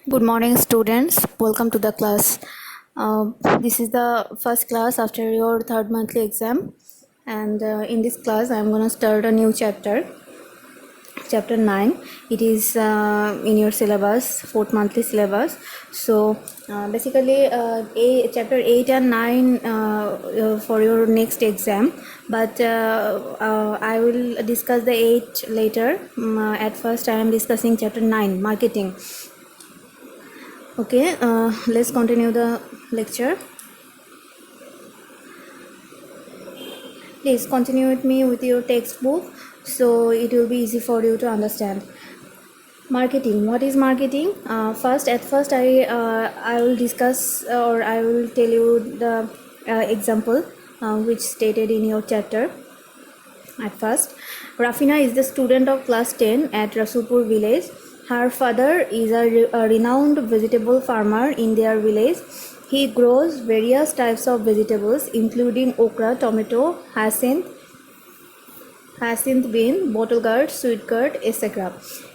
Good morning, students. Welcome to the class. This is the first class after your third monthly exam, and in this class, I'm gonna start a new chapter, chapter 9. It is in your syllabus, fourth monthly syllabus. So basically, chapter 8 and 9 for your next exam, but I will discuss the 8 later. At first, I am discussing chapter 9, marketing. Okay, let's continue the lecture. Please continue with me with your textbook so it will be easy for you to understand. Marketing. What is marketing? First I will discuss or I will tell you the example which stated in your chapter. At first, Rafina is the student of class 10 at Rasulpur village. Her father is a renowned vegetable farmer in their village. He grows various types of vegetables including okra, tomato, hyacinth bean, bottle gourd, sweet gourd, etc.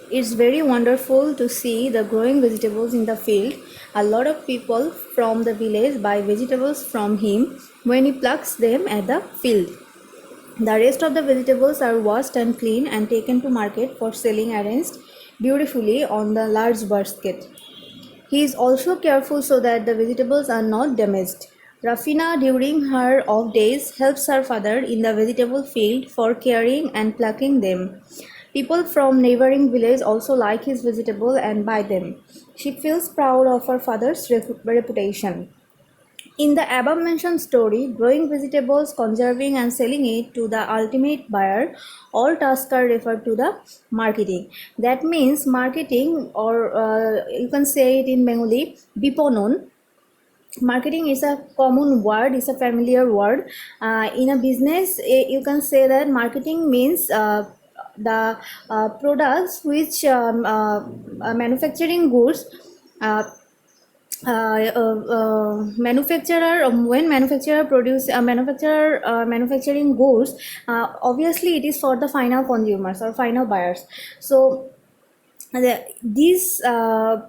It's very wonderful to see the growing vegetables in the field. A lot of people from the village buy vegetables from him when he plucks them at the field. The rest of the vegetables are washed and cleaned and taken to market for selling arranged beautifully on the large basket. He is also careful so that the vegetables are not damaged. Rafina during her off days helps her father in the vegetable field for caring and plucking them. People from neighboring village also like his vegetable and buy them. She feels proud of her father's reputation. In the above mentioned story, growing vegetables, conserving and selling it to the ultimate buyer, all tasks are referred to the marketing. That means marketing, or you can say it in Bengali, biponon. Marketing is a common word, is a familiar word. In a business, you can say that marketing means the products which manufacturing goods. Uh, Manufacturer when manufacturer produce manufacturing goods, obviously it is for the final consumers or final buyers. So this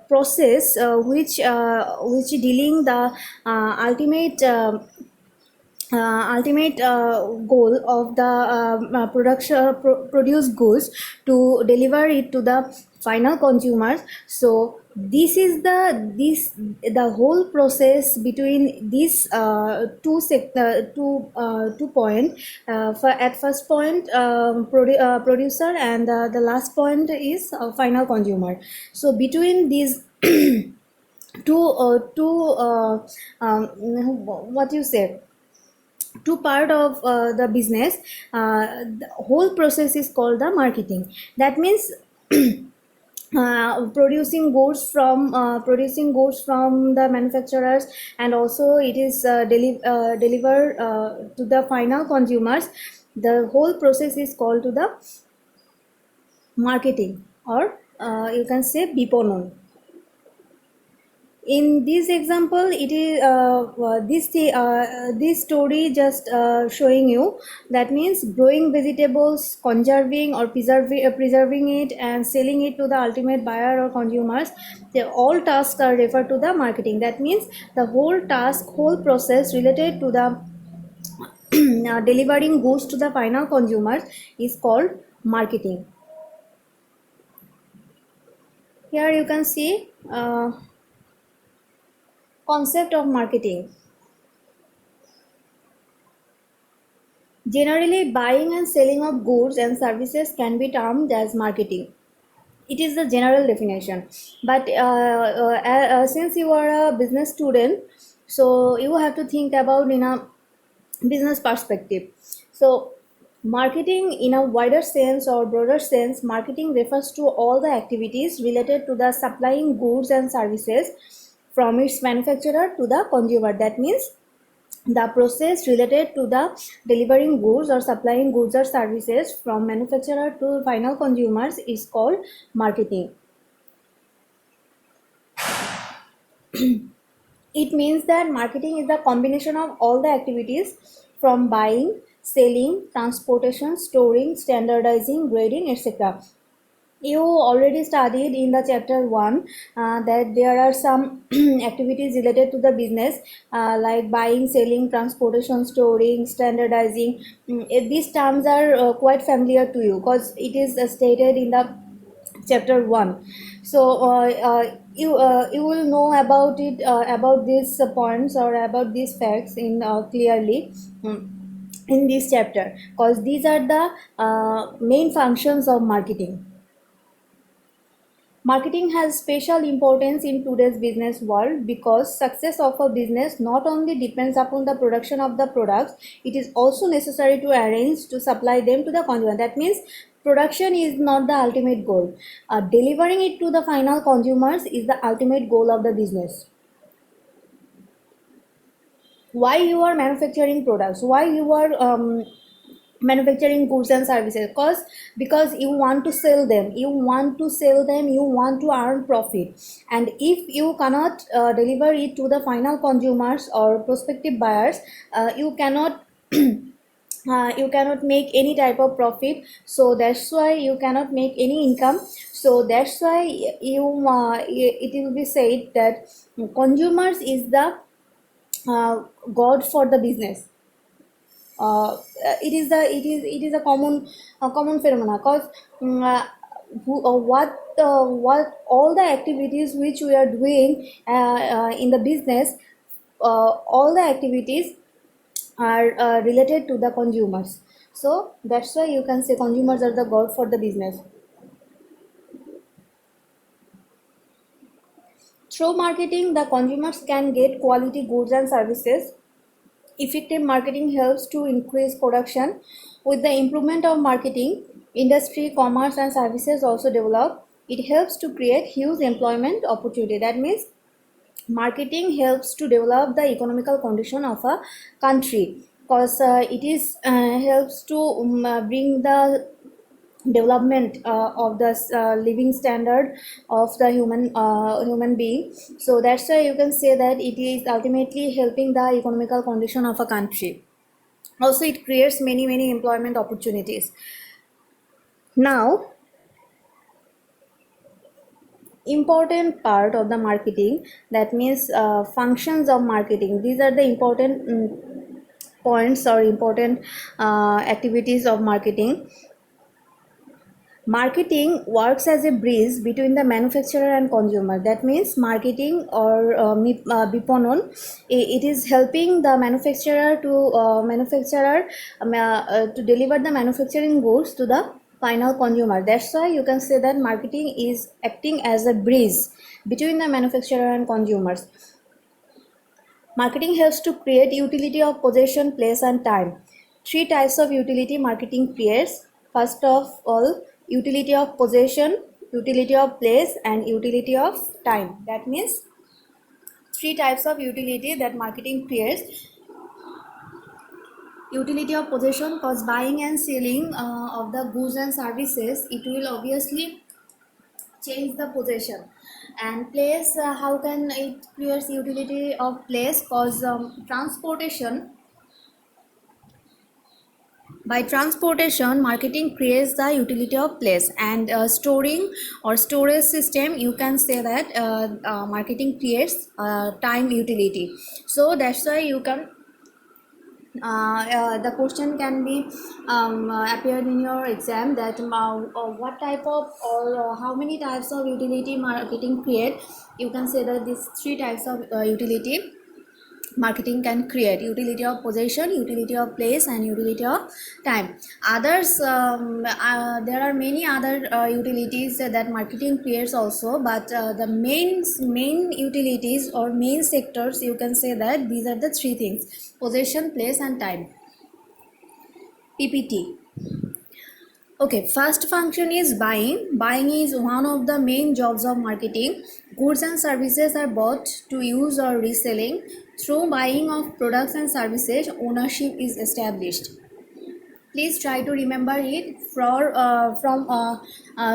process which dealing the ultimate goal of the produced goods to deliver it to the final consumers. So this is the whole process between these two point. At first point, producer, and the last point is final consumer. So between these what you say, two part of the business, the whole process is called the marketing. That means producing goods from the manufacturers, and also it is delivered to the final consumers. The whole process is called to the marketing, or you can say biponon. In this example, it is this story just showing you, that means growing vegetables, conserving or preserving it and selling it to the ultimate buyer or consumers. All tasks are referred to the marketing. That means the whole process related to the delivering goods to the final consumers is called marketing. Here you can see concept of marketing. Generally, buying and selling of goods and services can be termed as marketing. It is the general definition. But since you are a business student, so you have to think about in a business perspective. So, marketing in a wider sense or broader sense, marketing refers to all the activities related to the supplying goods and services from its manufacturer to the consumer. That means the process related to the delivering goods or supplying goods or services from manufacturer to final consumers is called marketing. It means that marketing is the combination of all the activities from buying, selling, transportation, storing, standardizing, grading, etc. You already studied in the chapter 1 that there are some activities related to the business, like buying, selling, transportation, storing, standardizing. These terms are quite familiar to you because it is stated in the chapter 1. So you will know about it, about these points or about these facts in clearly in this chapter, because these are the main functions of marketing. Marketing has special importance in today's business world because success of a business not only depends upon the production of the products, it is also necessary to arrange to supply them to the consumer. That means production is not the ultimate goal. Delivering it to the final consumers is the ultimate goal of the business. Why you are manufacturing products? Why you are manufacturing goods and services? Because you want to sell them, you want to earn profit. And if you cannot deliver it to the final consumers or prospective buyers, you cannot make any type of profit, so that's why you cannot make any income. So that's why it will be said that consumers is the god for the business. It is a common phenomena, because what all the activities which we are doing in the business, all the activities are related to the consumers. So that's why you can say consumers are the god for the business. Through marketing, the consumers can get quality goods and services. Effective marketing helps to increase production. With the improvement of marketing, industry, commerce, and services also develop. It helps to create huge employment opportunity. That means marketing helps to develop the economical condition of a country, because it is helps to bring the development of the living standard of the human being. So that's why you can say that it is ultimately helping the economical condition of a country. Also it creates many employment opportunities. Now, important part of the marketing, that means functions of marketing. These are the important points or important activities of marketing. Marketing works as a bridge between the manufacturer and consumer. That means marketing or biponon, it is helping the manufacturer to deliver the manufacturing goods to the final consumer. That's why you can say that marketing is acting as a bridge between the manufacturer and consumers. Marketing helps to create utility of possession, place, and time. Three types of utility marketing creates. First of all, utility of possession, utility of place, and utility of time. That means three types of utility that marketing creates. Utility of possession, because buying and selling of the goods and services, it will obviously change the possession. And place, how can it creates utility of place? Because transportation, by transportation marketing creates the utility of place. And storing or storage system, you can say that marketing creates time utility. So that's why you can the question can be appeared in your exam, that what type of or how many types of utility marketing create. You can say that these three types of utility marketing can create: utility of possession, utility of place, and utility of time. Others, there are many other utilities that marketing creates also, but the main utilities or main sectors, you can say that these are the three things: possession, place, and time. PPT. Okay, first function is buying. Buying is one of the main jobs of marketing. Goods and services are bought to use or reselling. Through buying of products and services, ownership is established. Please try to remember it. From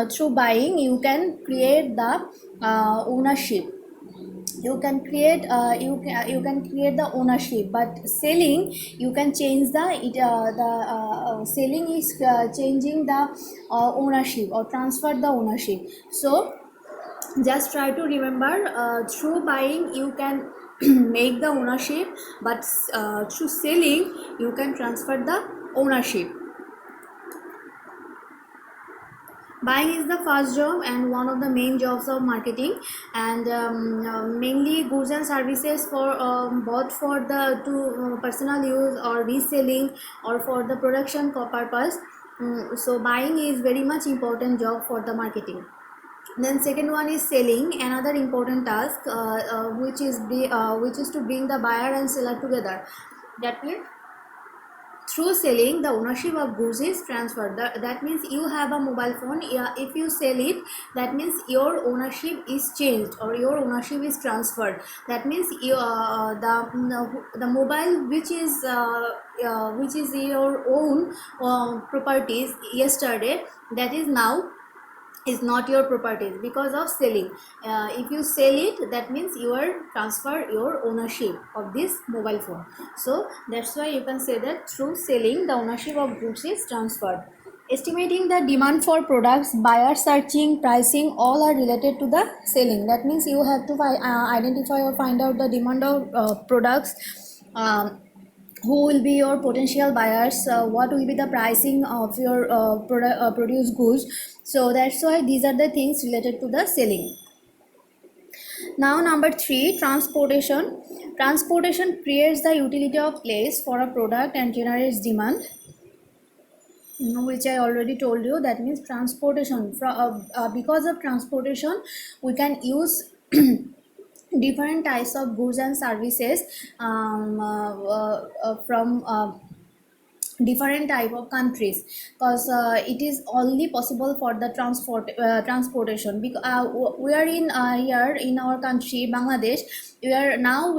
through buying, you can create the ownership. you can create the ownership, but selling you can change the selling is changing the ownership or transfer the ownership. So just try to remember, through buying you can make the ownership, but through selling you can transfer the ownership. Buying is the first job and one of the main jobs of marketing, and mainly goods and services for both for the to personal use or reselling or for the production purpose. So buying is very much important job for the marketing. Then second one is selling, another important task, which is to bring the buyer and seller together. That means through selling the ownership of goods is transferred. That means you have a mobile phone, yeah, if you sell it, that means your ownership is changed or your ownership is transferred. That means you, the mobile which is your own properties yesterday, that is now is not your properties because of selling. If you sell it, that means you are transfer your ownership of this mobile phone. So that's why you can say that through selling the ownership of goods is transferred. Estimating the demand for products, buyer searching, pricing, all are related to the selling. That means you have to identify or find out the demand of products, who will be your potential buyers, what will be the pricing of your produced goods. So that's why these are the things related to the selling. Now number 3, transportation. Transportation creates the utility of place for a product and generates demand, which I already told you. That means transportation, because of transportation we can use different types of goods and services from different type of countries, because it is only possible for the transportation, because we are in here in our country Bangladesh, we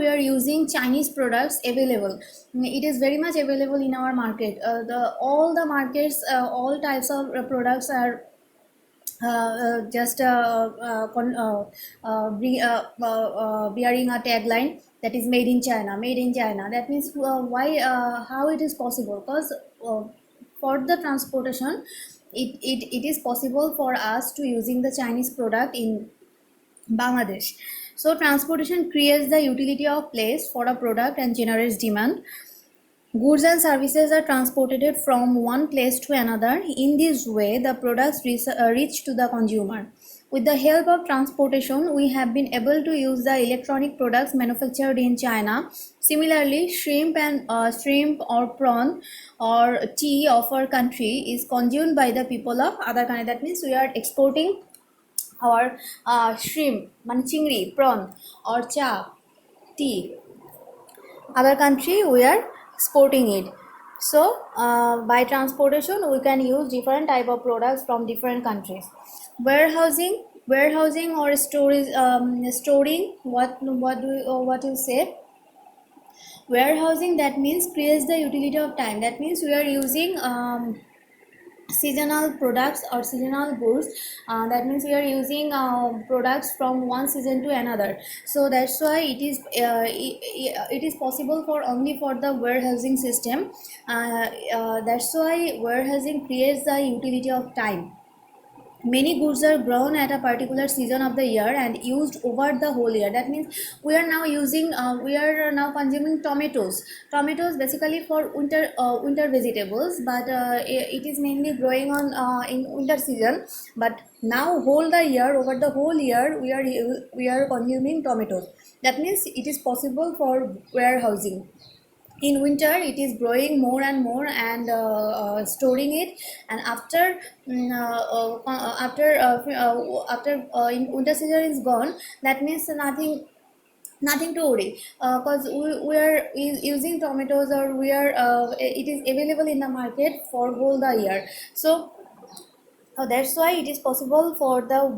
are using Chinese products available. It is very much available in our market. The all the markets, all types of products are just bearing a tagline that is made in China, made in China. That means why, how it is possible? Because for the transportation, it is possible for us to using the Chinese product in Bangladesh. So transportation creates the utility of place for a product and generates demand. Goods and services are transported from one place to another. In this way, the products reach to the consumer. With the help of transportation, we have been able to use the electronic products manufactured in China. Similarly, shrimp or prawn or tea of our country is consumed by the people of other country. That means we are exporting our shrimp, chingri, prawn or cha, tea, other country we are exporting it. So by transportation we can use different type of products from different countries. Warehousing or storage, storing, what you say, warehousing, that means creates the utility of time. That means we are using seasonal products or seasonal goods. That means we are using products from one season to another. So that's why it is possible for only for the warehousing system. That's why warehousing creates the utility of time. Many goods are grown at a particular season of the year and used over the whole year. That means we are now consuming tomatoes basically for winter vegetables, but it is mainly growing on in winter season. But now whole the year, over the whole year, we are consuming tomatoes. That means it is possible for warehousing. In winter it is growing more and more and storing it, and in winter season is gone. That means nothing to worry, because we are using tomatoes, or we are it is available in the market for whole the year. So that's why it is possible for the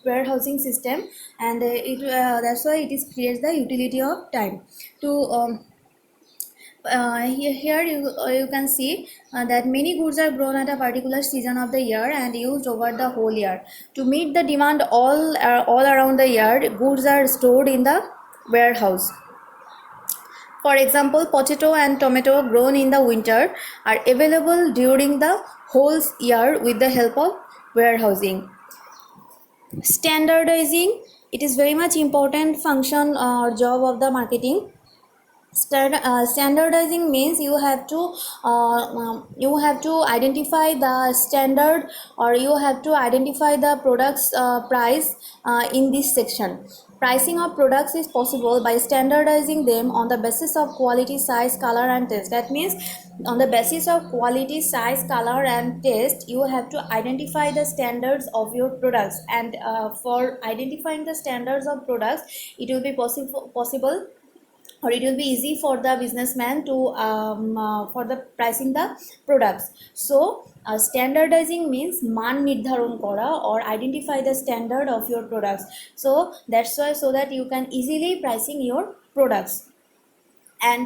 warehousing system, and that's why it is creates the utility of time to Here you can see that many goods are grown at a particular season of the year and used over the whole year. To meet the demand all around the year, goods are stored in the warehouse. For example, potato and tomato grown in the winter are available during the whole year with the help of warehousing. Standardizing, it is very much important function or job of the marketing. Standardizing means you have to identify the standard, or you have to identify the products price in this section. Pricing of products is possible by standardizing them on the basis of quality, size, color and taste. That means on the basis of quality, size, color and taste, you have to identify the standards of your products, and for identifying the standards of products, it will be possible, or it will be easy for the businessman to for the pricing the products. So standardizing means মান নির্ধারণ করা or identify the standard of your products. So that's why, so that you can easily pricing your products. And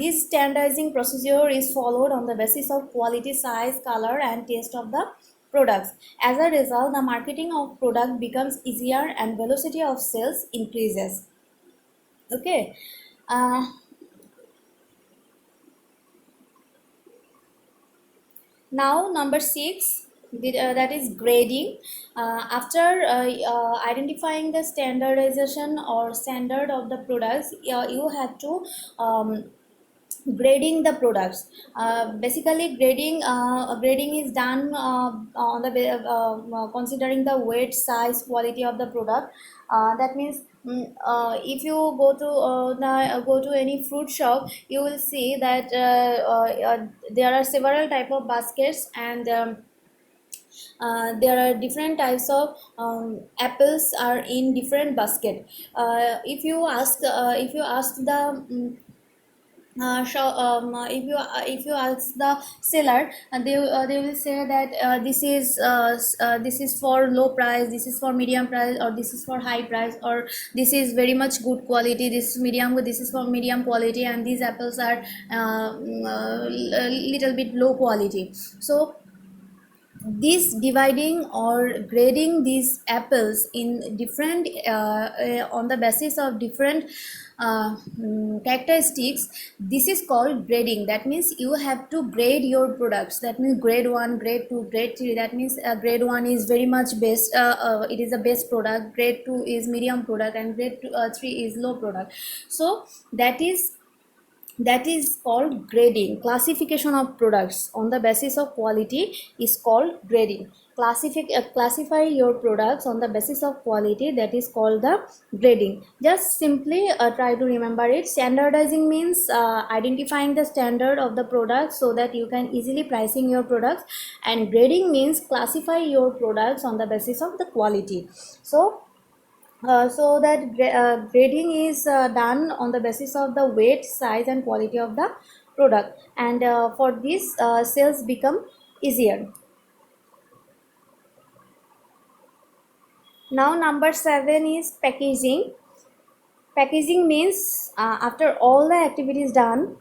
this standardizing procedure is followed on the basis of quality, size, color and taste of the products. As a result, the marketing of product becomes easier and velocity of sales increases. Okay. Now number 6, that is grading. After identifying the standardization or standard of the products, you have to grading the products. Basically grading is done on the considering the weight, size, quality of the product. That means if you go to any fruit shop, you will see that there are several type of baskets, and there are different types of apples are in different basket. If you ask the if you ask the seller, they will say that this is for low price, this is for medium price, or this is for high price, or this is very much good quality, this is medium, this is for medium quality, and these apples are little bit low quality. So this dividing or grading these apples in different on the basis of different characteristics, this is called grading. That means you have to grade your products. That means grade 1, grade 2, grade 3. That means grade 1 is very much best, it is the best product, grade 2 is medium product, and grade 3 is low product. So that is called grading. Classification of products on the basis of quality is called grading. Classify your products on the basis of quality, that is called the grading. Just simply try to remember it. Standardizing means identifying the standard of the product so that you can easily pricing your products, and grading means classify your products on the basis of the quality. So grading is done on the basis of the weight, size and quality of the product, and for this sales become easier. Now number 7 is packaging. Packaging means after all the activities done,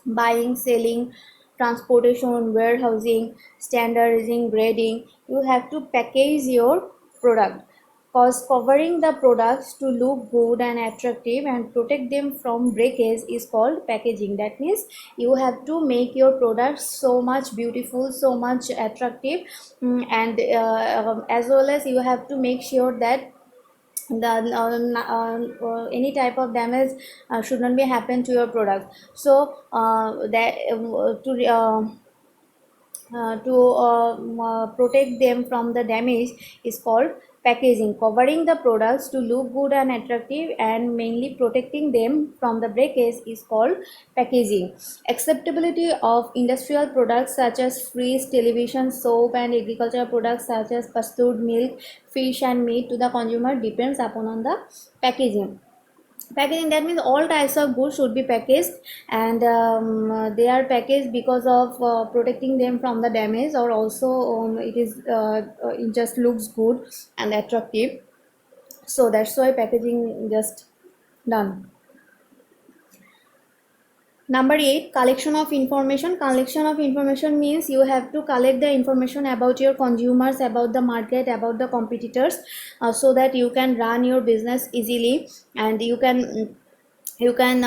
buying, selling, transportation, warehousing, standardizing, grading, you have to package your product. Cause covering the products to look good and attractive and protect them from breakage is called packaging. That means you have to make your products so much beautiful, so much attractive, and as well as you have to make sure that any type of damage should not be happen to your product. So to protect them from the damage is called packaging. Covering the products to look good and attractive and mainly protecting them from the breakage is called packaging. Acceptability of industrial products such as fridge, television, soap and agricultural products such as pastured milk, fish and meat to the consumer depends upon on the packaging. Packaging, that means all types of goods should be packaged, and they are packaged because of protecting them from the damage, or also it just looks good and attractive. So that's why packaging just done. Number 8, collection of information. Collection of information means you have to collect the information about your consumers, about the market, about the competitors, so that you can run your business easily, and you can you can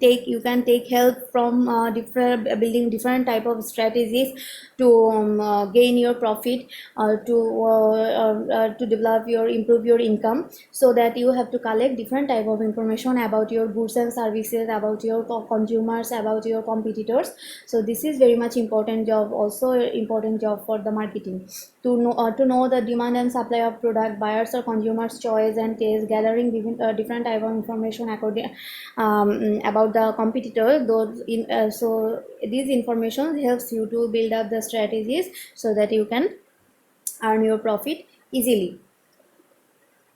take help from different building different type of strategies to gain your profit, to develop your improve your income. So that you have to collect different type of information about your goods and services, about your consumers, about your competitors. So this is very much important job, also important job for the marketing, to know the demand and supply of product, buyers or consumers choice and taste, gathering different type of information according about the competitor. Those in so these information helps you to build up the strategies so that you can earn your profit easily.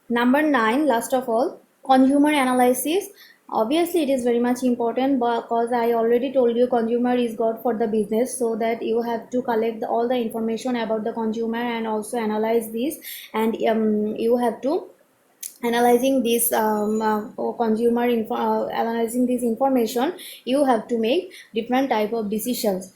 Number 9, last of all, consumer analysis. Obviously, it is very much important because I already told you consumer is God for the business, so that you have to collect all the information about the consumer and also analyze this, and you have to analyzing this analyzing this information, you have to make different type of decisions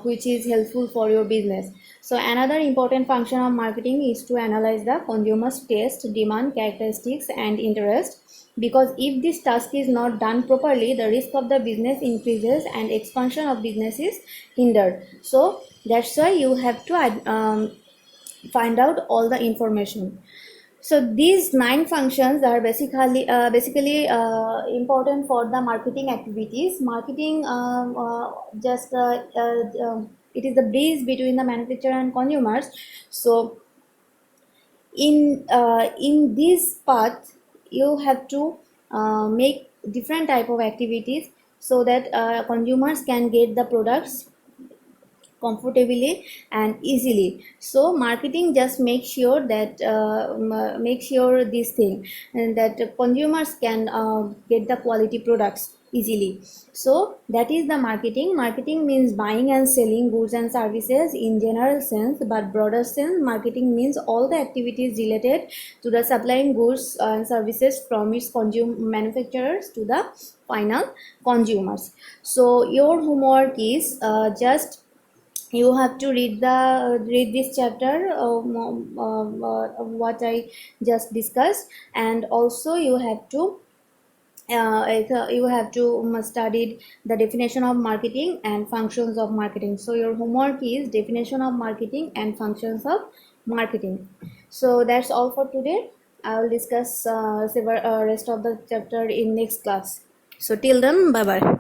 which is helpful for your business. So another important function of marketing is to analyze the consumer's taste, demand, characteristics and interest, because if this task is not done properly, the risk of the business increases and expansion of business is hindered. So that's why you have to find out all the information. So these 9 functions are basically important for the marketing activities. Marketing just it is the bridge between the manufacturer and consumers. So in this path, you have to make different type of activities so that consumers can get the products comfortably and easily. So marketing just make sure that make sure this thing, and that consumers can get the quality products easily. So that is the marketing. Marketing means buying and selling goods and services in general sense, but broader sense, marketing means all the activities related to the supplying goods and services from its manufacturers to the final consumers. So your homework is just you have to read this chapter what I just discussed, and also you have to study the definition of marketing and functions of marketing. So your homework is definition of marketing and functions of marketing. So that's all for today. I will discuss several rest of the chapter in next class. So till then, bye bye.